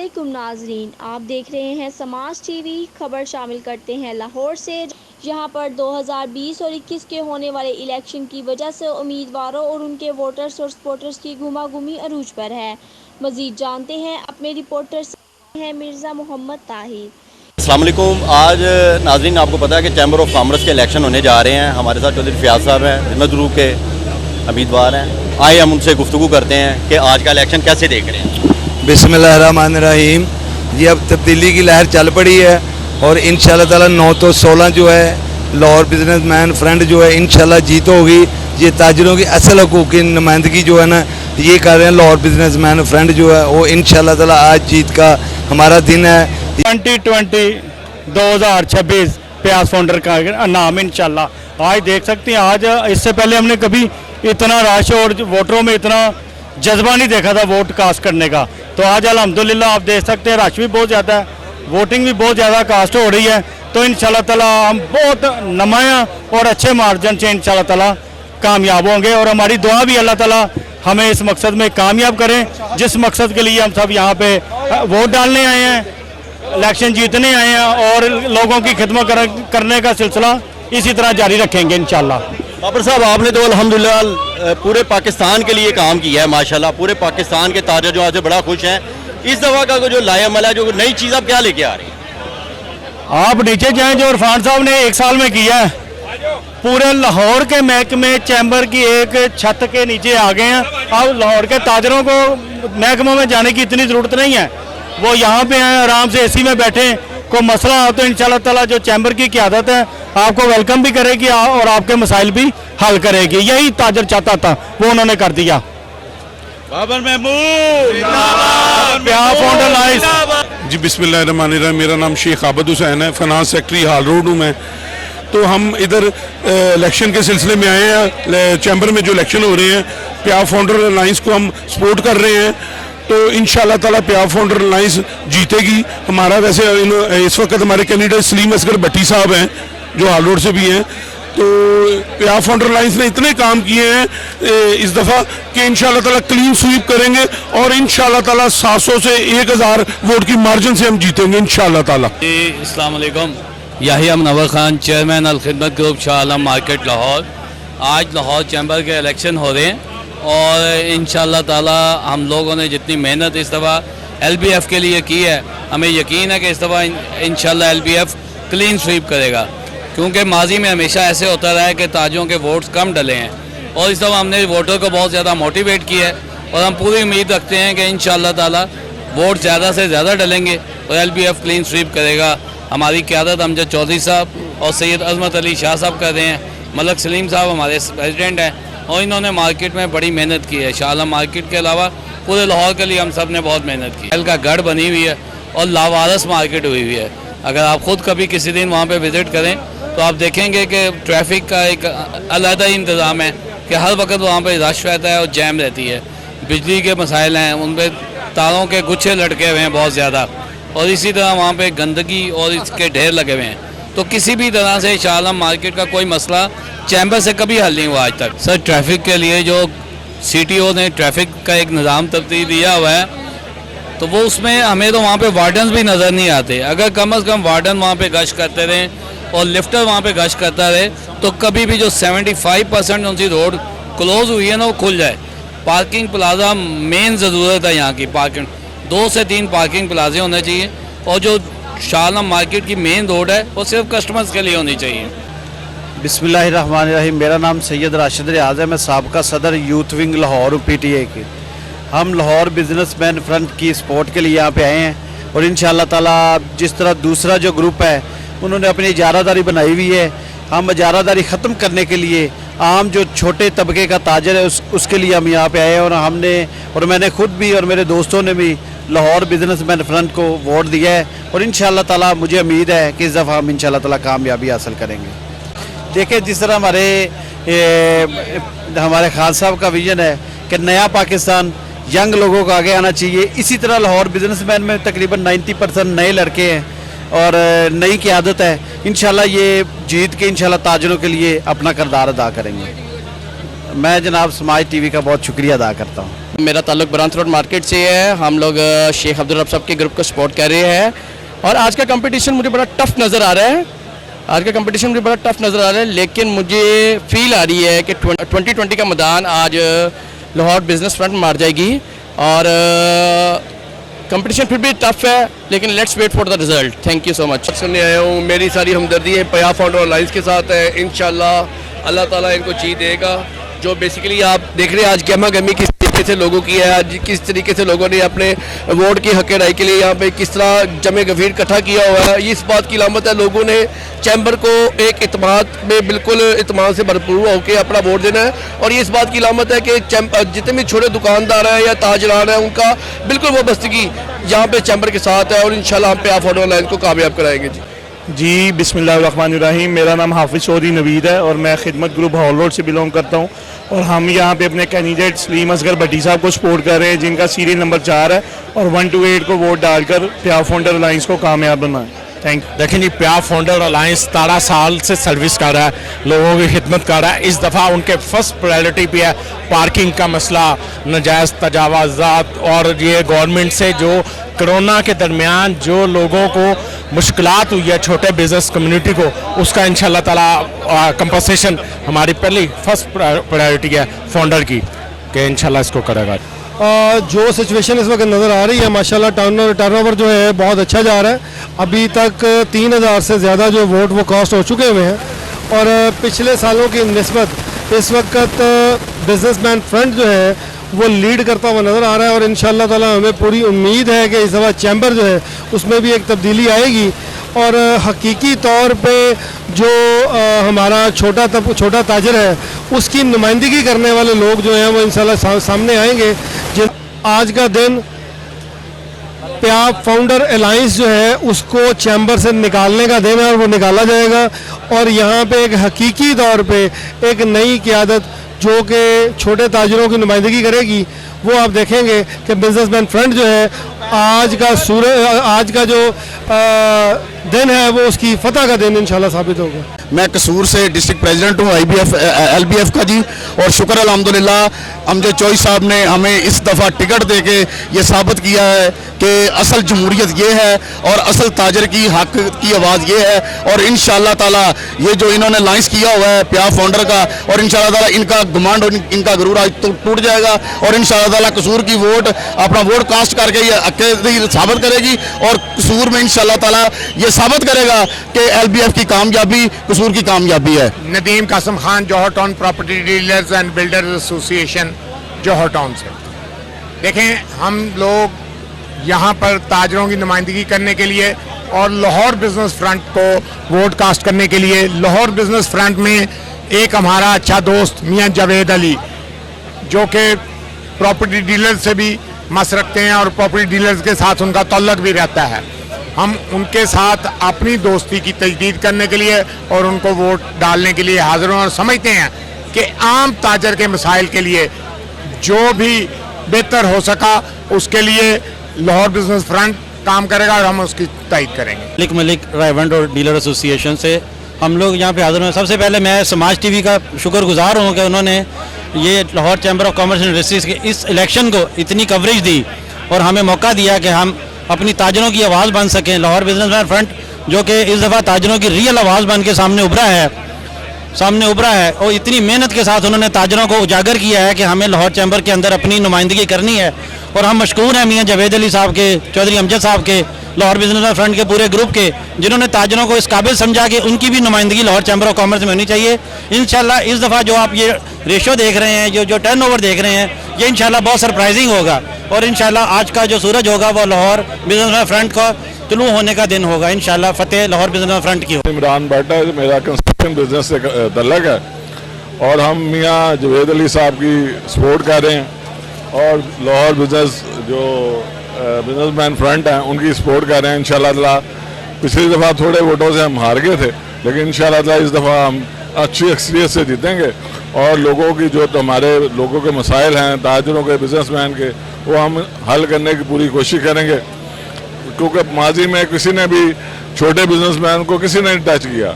अस्सलामुअलैकुम नाजरीन, आप देख रहे हैं समाज टीवी। खबर शामिल करते हैं लाहौर से, जहां पर 2020 और 21 के होने वाले इलेक्शन की वजह से उम्मीदवारों और उनके वोटर्स और सपोर्टर्स की गुमागुमी अरूज पर है। मजीद जानते हैं अपने रिपोर्टर से हैं मिर्ज़ा मोहम्मद ताहिर। अस्सलाम वालेकुम। आज नाज़रीन आपको पता है कि चैम्बर ऑफ कॉमर्स के इलेक्शन होने जा रहे हैं। हमारे साथ चौधरी फ़ियाज़ साहब हैं, हिम्मत ग्रुप के उम्मीदवार हैं। आइए हम उनसे गुफ्तगू करते हैं कि आज का इलेक्शन कैसे देख रहे हैं। बिस्मिल्लाहिर्रहमानिर्रहीम। ये अब तब्दीली की लहर चल पड़ी है और इंशाल्लाह ताला 9 तो 16 जो है लाहौर बिजनेसमैन फ्रंट जो है इंशाल्लाह जीत होगी। ये ताजरों की असल हकूक़ की नुमाइंदगी जो है ना ये कर रहे हैं लाहौर बिजनेसमैन फ्रंट जो है वो इंशाल्लाह ताला आज जीत का हमारा दिन है। 2026 प्याज फाउंडर का नाम इंशाल्लाह आज देख सकते हैं। आज इससे पहले हमने कभी इतना रश और वोटरों में इतना जज्बा नहीं देखा था वोट कास्ट करने का। तो आज अल्हम्दुलिल्लाह आप देख सकते हैं रश भी बहुत ज़्यादा है, वोटिंग भी बहुत ज़्यादा कास्ट हो रही है। तो इंशाल्लाह ताला हम बहुत नुमाया और अच्छे मार्जिन से इंशाल्लाह ताला कामयाब होंगे और हमारी दुआ भी अल्लाह ताला हमें इस मकसद में कामयाब करें जिस मकसद के लिए हम सब यहाँ पे वोट डालने आए हैं, इलेक्शन जीतने आए हैं और लोगों की खिदमत करने का सिलसिला इसी तरह जारी रखेंगे इंशाल्लाह। बाबर साहब, आपने तो अल्हम्दुलिल्लाह पूरे पाकिस्तान के लिए काम किया है माशाल्लाह। पूरे पाकिस्तान के ताजर जो आज से बड़ा खुश हैं। इस दफ़ा का जो लाएअमल है, जो नई चीज़ आप क्या लेके आ रही हैं? आप नीचे जाएं, जो इरफान साहब ने 1 साल में किया है पूरे लाहौर के महकमे चैम्बर की एक छत के नीचे आ गए हैं। अब लाहौर के ताजरों को महकमों में जाने की इतनी ज़रूरत नहीं है, वो यहाँ पे हैं आराम से एसी में बैठे। कोई मसला हो तो इंशाल्लाह ताला जो चैम्बर की क़यादत है आपको वेलकम भी करेगी और आपके मसाइल भी हल करेगी। यही ताजर चाहता था, वो उन्होंने कर दिया। बाबर महमूद जी बिस्मिल्लाहिर्रहमानिर्रहीम। मेरा नाम शेख आबद हुसैन है, फाइनेंस सेक्रेटरी हाल रोड हूँ मैं। तो हम इधर इलेक्शन के सिलसिले में आए हैं। चैम्बर में जो इलेक्शन हो रहे हैं प्याज फाउंडर अलायंस को हम सपोर्ट कर रहे हैं। तो इंशाल्लाह ताला प्याज फाउंडर अलायंस जीतेगी। हमारा वैसे इस वक्त हमारे कैंडिडेट सलीम असगर भट्टी साहब हैं जो हाल रोड से भी हैं। तो प्याज फाउंडर अलायंस ने इतने काम किए हैं इस दफ़ा कि इंशाल्लाह ताला क्लीन स्वीप करेंगे और इंशाल्लाह ताला 700 से 1000 वोट की मार्जिन से हम जीतेंगे इंशाल्लाह ताला। अस्सलाम वालेकुम। याहिया मुनव्वर खान, चेयरमैन अल खिदमत ग्रुप शाह आलम मार्केट लाहौर। आज लाहौर चैम्बर के इलेक्शन हो रहे हैं और इंशाल्लाह ताला हम लोगों ने जितनी मेहनत इस दफ़ा LBF के लिए की है, हमें यकीन है कि इस दफ़ा इंशाल्लाह LBF क्लीन स्वीप करेगा। क्योंकि माजी में हमेशा ऐसे होता रहा है कि ताजों के वोट्स कम डले हैं और इस दफ़ा हमने वोटर को बहुत ज़्यादा मोटिवेट किया है और हम पूरी उम्मीद रखते हैं कि इंशाल्लाह ताला वोट ज़्यादा से ज़्यादा डलेंगे और LBF क्लीन स्वीप करेगा। हमारी क़यादत अमजद चौधरी साहब और सैयद अजमत अली शाह साहब कर रहे हैं। मलक सलीम साहब हमारे प्रेसिडेंट हैं और इन्होंने मार्केट में बड़ी मेहनत की है। शाह आलम मार्केट के अलावा पूरे लाहौर के लिए हम सब ने बहुत मेहनत की। खेल का गढ़ बनी हुई है और लावारस मार्केट हुई हुई है। अगर आप ख़ुद कभी किसी दिन वहाँ पे विज़िट करें तो आप देखेंगे कि ट्रैफिक का एक अलग ही इंतज़ाम है कि हर वक्त वहाँ पे रश रहता है और जैम रहती है। बिजली के मसाइल हैं, उन पर तारों के गुच्छे लटके हुए हैं बहुत ज़्यादा और इसी तरह वहाँ पे गंदगी और इसके ढेर लगे हुए हैं। तो किसी भी तरह से शाह आलम मार्केट का कोई मसला चैम्बर से कभी हल नहीं हुआ आज तक। सर, ट्रैफिक के लिए जो CTO ने ट्रैफिक का एक निज़ाम तरतीब दिया हुआ है तो वो उसमें हमें तो वहाँ पे वार्डन भी नज़र नहीं आते। अगर कम से कम वार्डन वहाँ पे गश्त करते रहें और लिफ्टर वहाँ पे गश्त करता रहे तो कभी भी जो 75% उनकी रोड क्लोज हुई है ना वो खुल जाए। पार्किंग प्लाजा मेन ज़रूरत है यहाँ की। पार्किंग 2 से 3 पार्किंग प्लाजे होने चाहिए और जो शाह आलम मार्केट की मेन रोड है वो सिर्फ कस्टमर्स के लिए होनी चाहिए। बिस्मिल्लाहिर्रहमानिर्रहीम। मेरा नाम सैयद राशिद रियाज है, मैं साबका सदर यूथ विंग लाहौर PTA के। हम लाहौर बिजनेसमैन फ्रंट की सपोर्ट के लिए यहाँ पे आए हैं और इंशाल्लाह ताला जिस तरह दूसरा जो ग्रुप है उन्होंने अपनी इजारादारी बनाई हुई है, हम इजारादारी ख़त्म करने के लिए आम जो छोटे तबके का ताजर है उसके लिए हम यहाँ पे आए हैं और मैंने खुद भी और मेरे दोस्तों ने भी लाहौर बिजनेसमैन फ्रंट को वोट दिया है और इंशाल्लाह ताला मुझे उम्मीद है कि इस दफ़ा हम इंशाल्लाह ताला कामयाबी हासिल करेंगे। देखिए, जिस तरह हमारे खान साहब का विजन है कि नया पाकिस्तान यंग लोगों को आगे आना चाहिए, इसी तरह लाहौर बिजनेसमैन में तकरीबन 90% नए लड़के हैं और नई क़यादत है। इंशाल्लाह ये जीत के इंशाल्लाह ताजरों के लिए अपना किरदार अदा करेंगे। मैं जनाब समाज TV का बहुत शुक्रिया अदा करता हूँ। मेरा ताल्लुक ब्रांच रोड मार्केट से है। हम लोग शेख अब्दुल रब साहब के ग्रुप को सपोर्ट कर रहे हैं और आज का कंपटीशन मुझे बड़ा टफ नज़र आ रहा है। लेकिन मुझे फील आ रही है कि 2020 का मैदान आज लाहौर बिजनेस फ्रंट मार जाएगी और कंपटीशन फिर भी टफ है, लेकिन let's wait for the result. Thank you so much. सुनने आया हूँ, मेरी सारी हमदर्दी है पया फाउंडर अलायंस के साथ है। इंशाल्लाह अल्लाह ताला इनको जीत देगा। जो बेसिकली आप देख रहे हैं आज गहमा गहमी किस तरीके से लोगों की है, आज किस तरीके से लोगों ने अपने वोट की हक राय के लिए यहाँ पे किस तरह जमे गफीर इकट्ठा किया हुआ है, ये इस बात की अलामत है। लोगों ने चैम्बर को एक इत्मीनान में बिल्कुल इत्मीनान से भरपूर होकर अपना वोट देना है और ये इस बात की अलामत है कि जितने भी छोटे दुकानदार हैं या ताजरान हैं उनका बिल्कुल वाबस्तगी यहाँ पे चैम्बर के साथ है और इंशाल्लाह हम पे आप फाउंडर अलायंस को कामयाब कराएंगे। जी बिस्मिल्लाहिर्रहमानिर्रहीम। मेरा नाम हाफिज़ चौधरी नवीद है और मैं खिदमत ग्रुप हॉल रोड से बिलोंग करता हूँ और हम यहाँ पे अपने कैंडिडेट सलीम असगर भट्टी साहब को सपोर्ट कर रहे हैं, जिनका सीरियल नंबर 4 है और 1 to 8 को वोट डालकर प्या फाउंडर अलायंस को कामयाब बनाएं। Thank you. देखें जी, प्या फाउंडर अलायंस 17 साल से सर्विस कर रहा है, लोगों की खिदमत कर रहा है। इस दफ़ा उनके फर्स्ट प्रायोरिटी पे है पार्किंग का मसला, नाजायज़ तजावाज़ात और ये गवर्नमेंट से जो कोरोना के दरमियान जो लोगों को मुश्किलात हुई है छोटे बिजनेस कम्युनिटी को, उसका इंशाल्लाह ताला कंपनसेशन हमारी पहली फर्स्ट प्रायोरिटी है फाउंडर की कि इंशाल्लाह इसको करेगा। जो सिचुएशन इस वक्त नज़र आ रही है माशाल्लाह टर्नओवर जो है बहुत अच्छा जा रहा है। अभी तक 3000 से ज़्यादा जो वोट वो कास्ट हो चुके हुए हैं और पिछले सालों की निस्बत इस वक्त बिजनेसमैन फ्रंट जो है वो लीड करता हुआ नज़र आ रहा है और इंशाल्लाह ताला हमें पूरी उम्मीद है कि इस दफ़ा चैम्बर जो है उसमें भी एक तब्दीली आएगी और हकीकी तौर पे जो हमारा छोटा ताजर है उसकी नुमाइंदगी करने वाले लोग जो हैं वो इंशाल्लाह सामने आएंगे। जिन आज का दिन प्या फाउंडर अलायंस जो है उसको चैम्बर से निकालने का दिन है और वो निकाला जाएगा और यहाँ पे एक हकीकी तौर पे एक नई क़यादत जो कि छोटे ताजरों की नुमाइंदगी करेगी, वो आप देखेंगे कि बिजनेसमैन फ्रंट जो है आज का जो दिन है वो उसकी फतह का दिन इंशाल्लाह साबित होगा। मैं कसूर से डिस्ट्रिक्ट प्रेसिडेंट हूँ LBF का जी और शुक्र अल्हम्दुलिल्लाह अमजद चौधरी साहब ने हमें इस दफ़ा टिकट देके ये साबित किया है कि असल जमहूरियत ये है और असल ताजर की हक की आवाज़ ये है और इंशाल्लाह ताला ये जो इन्होंने लाइंस किया हुआ है प्या फाउंडर का और इंशाल्लाह ताला इनका गुमांड और इनका गरूर आज टूट जाएगा और इंशाल्लाह ताला कसूर की वोट अपना वोट कास्ट करके ये अकेले साबित करेगी और कसूर में इंशाल्लाह ताला ये साबित करेगा कि LBF की कामयाबी कसूर की कामयाबी है। Nadeem Qasim Khan, Johar town property dealers and builders association Johar town से। देखें, हम लोग यहाँ पर ताजरों की नुमाइंदगी करने के लिए और लाहौर बिजनेस फ्रंट को वोट कास्ट करने के लिए, लाहौर बिजनेस फ्रंट में एक हमारा अच्छा दोस्त मियां जावेद अली जो कि प्रॉपर्टी डीलर से भी मस रखते हैं और प्रॉपर्टी डीलर्स के साथ उनका तल्लक भी रहता है, हम उनके साथ अपनी दोस्ती की तजदीद करने के लिए और उनको वोट डालने के लिए हाजिर हैं और समझते हैं कि आम ताजर के मसाइल के लिए जो भी बेहतर हो सका उसके लिए लाहौर बिजनेस फ्रंट काम करेगा और हम उसकी तायद करेंगे। मलिक रायवंड और डीलर एसोसिएशन से हम लोग यहाँ पे हाजिर हैं। सबसे पहले मैं समाज टीवी का शुक्रगुजार हूँ कि उन्होंने ये Lahore chamber of commerce and industries के इस इलेक्शन को इतनी कवरेज दी और हमें मौका दिया कि हम अपनी ताजरों की आवाज़ बन सकें। लाहौर बिजनेसमैन फ्रंट जो कि इस दफ़ा ताजरों की रियल आवाज़ बन के सामने उभरा है और इतनी मेहनत के साथ उन्होंने ताजरों को उजागर किया है कि हमें लाहौर चैम्बर के अंदर अपनी नुमाइंदगी करनी है और हम मशकूर हैं मियां जावेद अली साहब के, चौधरी अमजद साहब के, लाहौर बिजनेसमैन फ्रंट के पूरे ग्रुप के, जिन्होंने ताजरों को इस काबिल समझा कि उनकी भी नुमाइंदगी लाहौर चैम्बर ऑफ कॉमर्स में होनी चाहिए। इंशाल्लाह इस दफ़ा जो आप ये रेशो देख रहे हैं, जो टर्नओवर देख रहे हैं, ये इंशाल्लाह बहुत सरप्राइजिंग होगा और इंशाल्लाह आज का जो सूरज होगा वो लाहौर बिजनेसमैन फ्रंट का तुलू होने का दिन होगा। इंशाल्लाह फतेह लाहौर बिजनेसमैन फ्रंट की हो। इमरान भट्टा मेरा कंस्ट्रक्शन बिजनेस से तल्लक है और हम मियां जावेद अली साहब की सपोर्ट कर रहे हैं और लाहौर बिजनेस जो बिजनेसमैन फ्रंट हैं उनकी सपोर्ट कर रहे हैं। इंशाल्लाह पिछली दफ़ा थोड़े वोटों से हम हार गए थे, लेकिन इंशाल्लाह इस दफ़ा हम अच्छी अक्सरियत से जीतेंगे और लोगों की जो हमारे लोगों के मसाइल हैं, ताजरों के, बिजनेसमैन के, वो हम हल करने की पूरी कोशिश करेंगे क्योंकि माजी में किसी ने भी छोटे बिजनेसमैन को किसी ने टच किया।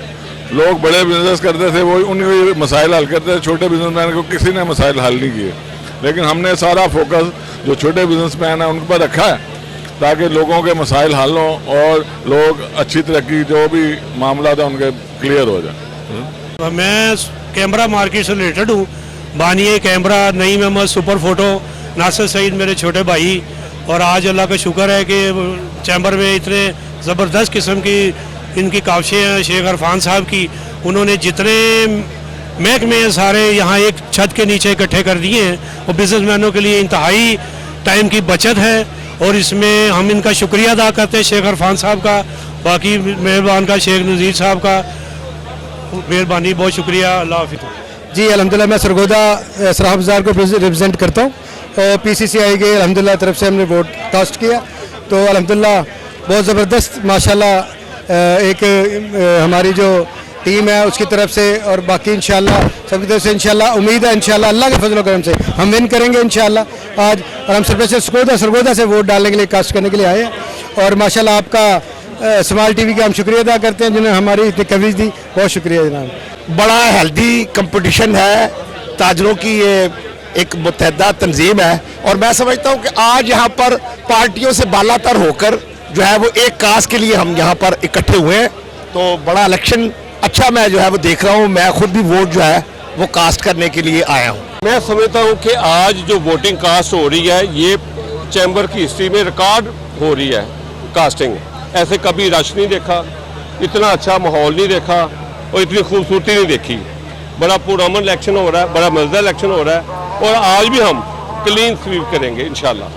लोग बड़े बिजनेस करते थे, वो उनके मसाइल हल करते थे, छोटे बिजनेसमैन को किसी ने मसाइल हल नहीं किए। लेकिन हमने सारा फोकस जो छोटे बिजनेसमैन हैं उन पर रखा है ताकि लोगों के मसाइल हल हों और लोग अच्छी तरक्की जो भी मामला था उनके क्लियर हो जाए। मैं कैमरा मार्केट से रिलेटेड हूँ। बानिए camera, Naeem Ahmed, super photo, Nasir Saeed मेरे छोटे भाई। और आज अल्लाह का शुक्र है कि चैम्बर में इतने ज़बरदस्त किस्म की इनकी काविशें हैं शेख अरफान साहब की। उन्होंने जितने महकमे हैं सारे यहाँ एक छत के नीचे इकट्ठे कर दिए हैं और बिजनेसमैनों के लिए इंतहाई टाइम की बचत है और इसमें हम इनका शुक्रिया अदा करते हैं शेख अरफान साहब का, बाकी मेहरबान का शेख नज़ीर साहब का मेहरबानी, बहुत शुक्रिया। अल्लाह हाफिज़। जी अल्हम्दुलिल्लाह मैं सरगोदा सराह बाज़ार को रिप्रेजेंट करता हूँ। PCCI के अल्हम्दुलिल्लाह तरफ से हमने वोट कास्ट किया तो अल्हम्दुलिल्लाह बहुत ज़बरदस्त माशाल्लाह एक हमारी जो टीम है उसकी तरफ से और बाकी इंशाल्लाह सबकी तरफ से इंशाल्लाह उम्मीद है इंशाल्लाह अल्लाह के फजल करम से हम विन करेंगे इंशाल्लाह। आज और हम सरगोदा से वोट डालने के लिए कास्ट करने के लिए आए हैं और माशाल्लाह आपका स्माल टीवी का हम शुक्रिया अदा करते हैं जिन्होंने हमारी इतनी कवरेज दी, बहुत शुक्रिया जनाब। बड़ा हेल्दी कंपटीशन है, ताजरों की ये एक मुतहदा तंजीम है और मैं समझता हूँ कि आज यहाँ पर पार्टियों से बालातर होकर जो है वो एक काज के लिए हम यहाँ पर इकट्ठे हुए हैं तो बड़ा इलेक्शन अच्छा मैं जो है वो देख रहा हूँ। मैं खुद भी वोट जो है वो कास्ट करने के लिए आया हूँ। मैं समझता हूँ कि आज जो वोटिंग कास्ट हो रही है ये चैम्बर की हिस्ट्री में रिकॉर्ड हो रही है कास्टिंग। ऐसे कभी रश नहीं देखा, इतना अच्छा माहौल नहीं देखा और इतनी खूबसूरती नहीं देखी। बड़ा पुरअमन इलेक्शन हो रहा है, बड़ा मज़ेदार इलेक्शन हो रहा है और आज भी हम क्लीन स्वीप करेंगे इंशाल्लाह।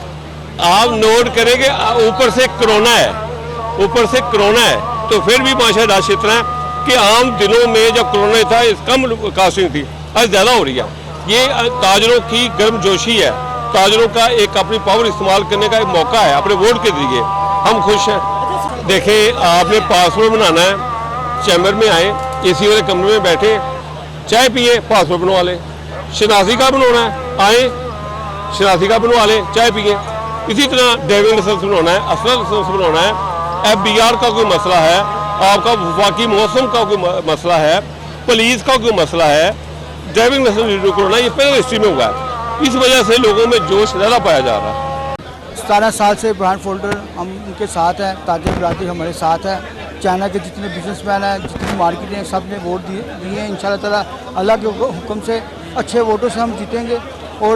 आप नोट करेंगे ऊपर से कोरोना है तो फिर भी माशा रश इतना है कि आम दिनों में जब कोरोना था इस कम कास्टिंग थी, आज ज़्यादा हो रही है। ये ताजरों की गर्मजोशी है, ताजरों का एक अपनी पावर इस्तेमाल करने का एक मौका है अपने वोट के जरिए। हम खुश हैं। देखें आपने पासपोर्ट बनाना है, चैम्बर में आए, AC वाले कमरे में बैठे, चाय पिए, पासपोर्ट बनवा लें। शनासी का बनवाना है, आए शनासी का बनवा लें, चाय पिए। इसी तरह ड्राइविंग लाइसेंस बनवाना है, असला लाइसेंस बनवाना है, FBR का कोई मसला है, आपका वफाकी मौसम का कोई मसला है, पुलिस का कोई मसला है, ड्राइविंग लाइसेंस रिन्यू करना, ये पहले हिस्ट्री में हुआ है। इस वजह से लोगों में जोश ज़्यादा पाया जा रहा है। 17 साल से ब्रांड फोल्डर हम उनके साथ हैं, ताजिर बरादरी हमारे साथ है। चाइना के जितने बिजनेसमैन हैं, जितनी मार्केटें हैं, सब ने वोट दिए हैं। इंशाल्लाह ताला अल्लाह के हुक्म से अच्छे वोटों से हम जीतेंगे और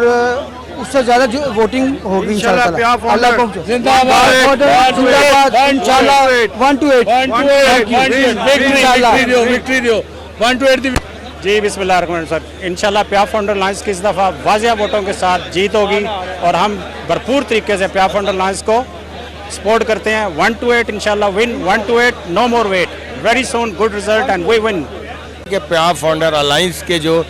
उससे ज़्यादा जो वोटिंग होगी इंशाल्लाह ताला। अल्लाह को जिंदाबाद इंशाल्लाह 1 to 8 जी बिस्मिल्लाह सर इंशाल्लाह प्याफ फाउंडर अलायंस की इस दफ़ा वाज़िया वोटों के साथ जीत होगी और हम भरपूर तरीके से प्याफ फाउंडर अलायंस को सपोर्ट करते हैं। 1 to 8 इंशाल्लाह win, 1 to 8 no more wait, very soon good result and we win. PIAF founder alliance के जो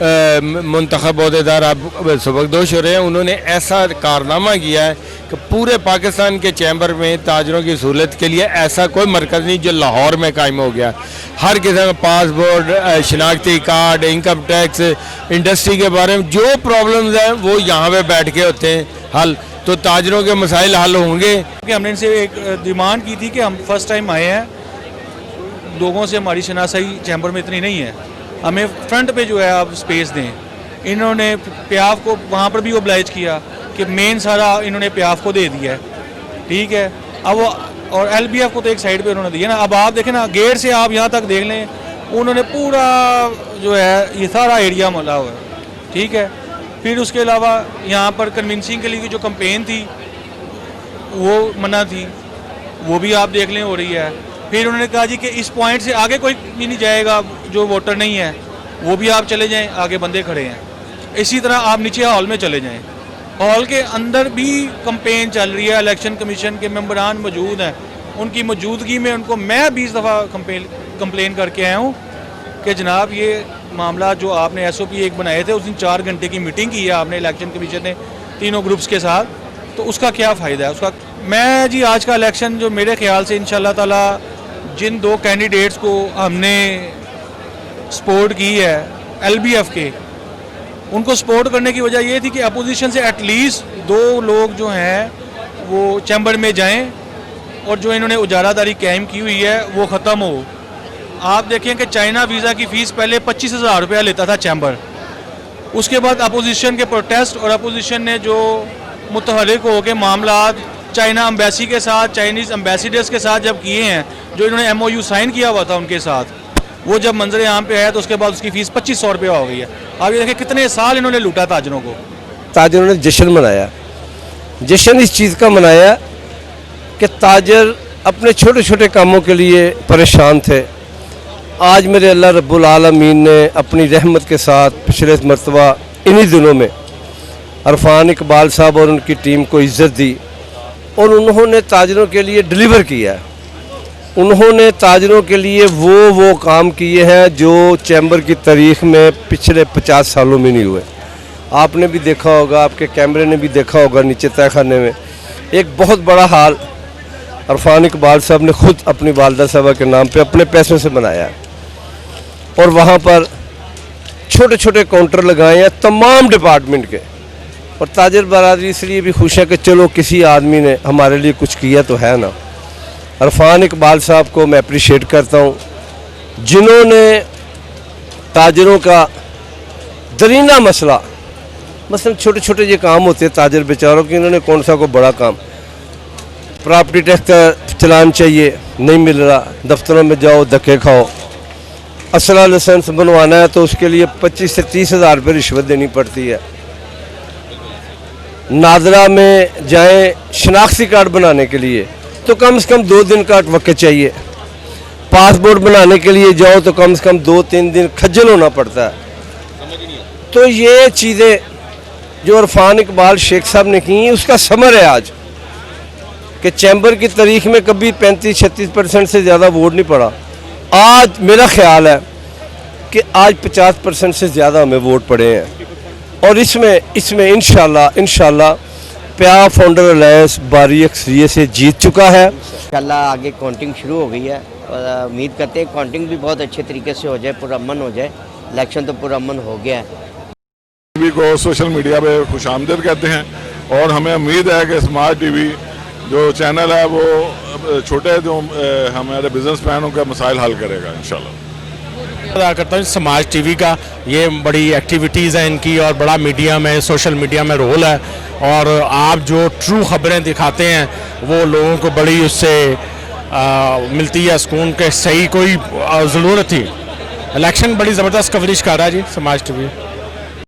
मुंतखब अहदेदार अब सबकदोश हो रहे हैं, उन्होंने ऐसा कारनामा किया है कि पूरे पाकिस्तान के चैम्बर में ताजरों की सहूलत के लिए ऐसा कोई मरकज़ नहीं जो लाहौर में कायम हो गया। हर किस्म का पासपोर्ट, शनाख्ती कार्ड, इनकम टैक्स, इंडस्ट्री के बारे में जो प्रॉब्लम्स हैं वो यहाँ पे बैठ के होते हैं हल, तो ताजरों के मसाइल हल होंगे। हमने इनसे एक डिमांड की थी कि हम फर्स्ट टाइम आए हैं, लोगों से हमारी शनासाई चैम्बर में इतनी नहीं है, हमें फ्रंट पे जो है आप स्पेस दें। इन्होंने प्याफ को वहाँ पर भी ओब्लाइज किया कि मेन सारा इन्होंने प्याफ को दे दिया है, ठीक है। अब वो और LBF को तो एक साइड पे उन्होंने दिया ना। अब आप देखें ना, गेट से आप यहाँ तक देख लें, उन्होंने पूरा जो है ये सारा एरिया मला हुआ है, ठीक है। फिर उसके अलावा यहाँ पर कन्विंसिंग के लिए जो कंपेन थी वो मना थी, वो भी आप देख लें हो रही है। फिर उन्होंने कहा जी कि इस पॉइंट से आगे कोई भी नहीं जाएगा जो वोटर नहीं है, वो भी आप चले जाएं, आगे बंदे खड़े हैं। इसी तरह आप नीचे हॉल में चले जाएं, हॉल के अंदर भी कंपेन चल रही है, इलेक्शन कमीशन के मेंबरान मौजूद हैं, उनकी मौजूदगी में उनको मैं 20 दफ़ा कंप्लेन करके आया हूँ कि जनाब ये मामला जो आपने SOP एक बनाए थे, उस दिन 4 घंटे की मीटिंग की है आपने इलेक्शन कमीशन ने तीनों ग्रुप्स के साथ, तो उसका क्या फ़ायदा है उसका। मैं जी आज का इलेक्शन जो मेरे ख्याल से इंशाल्लाह ताला जिन 2 कैंडिडेट्स को हमने सपोर्ट की है LBF के, उनको सपोर्ट करने की वजह ये थी कि अपोजिशन से एटलीस्ट 2 लोग जो हैं वो चैम्बर में जाएं और जो इन्होंने उजारादारी कायम की हुई है वो ख़त्म हो। आप देखें कि चाइना वीज़ा की फ़ीस पहले 25,000 रुपया लेता था चैम्बर, उसके बाद अपोजिशन के प्रोटेस्ट और अपोजिशन ने जो मुतहरिक होकर मामलात चाइना एम्बेसी के साथ, चाइनीज़ एम्बेसडर्स के साथ जब किए हैं, जो इन्होंने MOU साइन किया हुआ था उनके साथ, वो जब मंजर आम पे आया तो उसके बाद उसकी फ़ीस 2500 रुपया हो गई है। आप ये देखें कितने साल इन्होंने लूटा ताजरों को। ताजरों ने जश्न मनाया, जश्न इस चीज़ का मनाया कि ताजर अपने छोटे छोटे कामों के लिए परेशान थे। आज मेरे अल्लाह रब्बुल आलमीन ने अपनी रहमत के साथ पिछले मरतबा इन्हीं दिनों में अरफान इकबाल साहब और उनकी टीम को इज़्ज़त दी और उन्होंने ताजरों के लिए डिलीवर किया। उन्होंने ताजरों के लिए वो काम किए हैं जो चैम्बर की तारीख में पिछले 50 सालों में नहीं हुए। आपने भी देखा होगा, आपके कैमरे ने भी देखा होगा, नीचे तहखाने में एक बहुत बड़ा हाल अरफान इकबाल साहब ने खुद अपनी वालदा साहबा के नाम पे अपने पैसों से बनाया और वहाँ पर छोटे छोटे काउंटर लगाए हैं तमाम डिपार्टमेंट के। और ताजर बरादरी इसलिए भी खुश है कि चलो किसी आदमी ने हमारे लिए कुछ किया तो है ना। अरफान इकबाल साहब को मैं अप्रिशिएट करता हूँ, जिन्होंने ताजरों का दरीना मसला, मसलन छोटे छोटे ये काम होते हैं ताजर बेचारों के, इन्होंने कौन सा को बड़ा काम, प्रॉपर्टी टैक्स का चलान चाहिए नहीं मिल रहा, दफ्तरों में जाओ धक्के खाओ, असला लाइसेंस बनवाना है तो उसके लिए 25 से 30 हज़ार रुपये रिश्वत देनी पड़ती है। नादरा में जाएं शनाख्ती कार्ड बनाने के लिए तो कम से कम 2 दिन का वक्त चाहिए। पासपोर्ट बनाने के लिए जाओ तो कम से कम 2-3 दिन खज्जल होना पड़ता है। तो ये चीज़ें जो अरफान इकबाल शेख साहब ने की उसका समर है आज कि चैम्बर की तारीख में कभी 35-36% से ज़्यादा वोट नहीं पड़ा। आज मेरा ख्याल है कि आज 50% से ज़्यादा हमें वोट पड़े हैं और इसमें इंशाल्लाह प्या फाउंडर अलायंस बारी अक्सरियत से जीत चुका है। इंशाल्लाह आगे काउंटिंग शुरू हो गई है और उम्मीद करते हैं काउंटिंग भी बहुत अच्छे तरीके से हो जाए, पुरअमन हो जाए। इलेक्शन तो पुरअमन हो गया है। टीवी को सोशल मीडिया पे खुशामदीद कहते हैं और हमें उम्मीद है कि स्मार्ट टीवी जो चैनल है वो छोटे जो हमारे बिजनेसमैनों का मसाइल हल करेगा इंशाल्लाह। अदा करता हूँ समाज टीवी का, ये बड़ी एक्टिविटीज़ हैं इनकी और बड़ा मीडिया में, सोशल मीडिया में रोल है और आप जो ट्रू खबरें दिखाते हैं वो लोगों को बड़ी उससे मिलती है सुकून के सही कोई ज़रूरत थी। इलेक्शन बड़ी ज़बरदस्त कवरेज कर रहा है जी समाज टीवी।